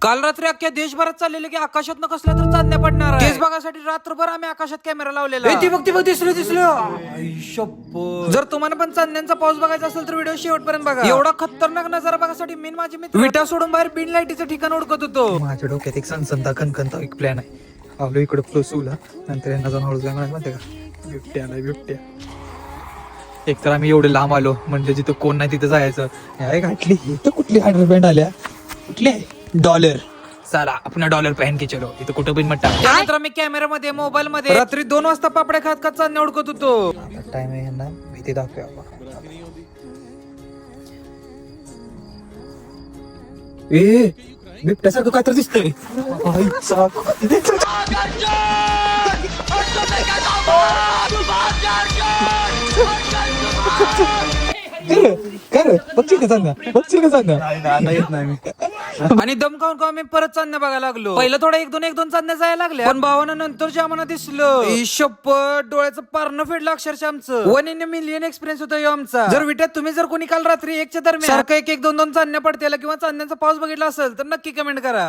काल रात्री अख्ख्या देशभरात चाललेलं की आकाशात कसल्या तर चांदण्या पडणार आहे. तेच बघासाठी रात्रभर आम्ही आकाशात कॅमेरा लावलेला. ती बघ दिसलं. जर तुम्हाला पण चांदण्यांचा पाऊस बघायचा असेल तर व्हिडिओ शेवटपर्यंत बघा. एवढा खतरनाक नजारा बघासाठी मी माझे मित्र विटा सोडून बाहेर बिन लाईटीचं ठिकाण ओळखत होतो. माझ्या डोक्यात एक सनसनता खनखनता एक प्लॅन आहे. आपलं इकडे फ्लोसूला नंतर यांना जाऊन हळूच जाणार माहिती का, बिबट्या. एक तर आम्ही एवढे लांब आलो म्हणजे जिथं कोण नाही तिथं जायचं. घातली इथं कुठली हँडबँड आल्या, कुठली $. चला आपण $. पहन के चलो. इथं कुठं पण मट्टा. त्यानंतर आम्ही कॅमेरामध्ये मोबाईल मध्ये रात्री 2 वाजता पापड्या खात खात चांदण्या ओळखत होतो. आता टाइम आहे, यांना भीती दाखवूया. ए बिबट्यासारखं काय तर दिसतंय. बघशील का चांदण्या येत नाही मी. आणि दम खाऊन खाऊन मी परत चांदण्या बघायला लागलो. पहिलं थोडं एक दोन चांदण्या जायला लागल्या, पण भावानं नंतर जे आम्हाला दिसलं, ई शपथ, डोळ्याचं पारणं फेडलं अक्षरशः आमचं. 1 in a million एक्सपिरियन्स होता ह्यो आमचा. जर विट्यात तुम्ही जर कोणी काल रात्री 1च्या दरम्यान सारखं 1-1, 2-2 चांदण्या पडतेला किंवा चांदण्यांचा पाऊस बघितला असेल तर नक्की कमेंट करा.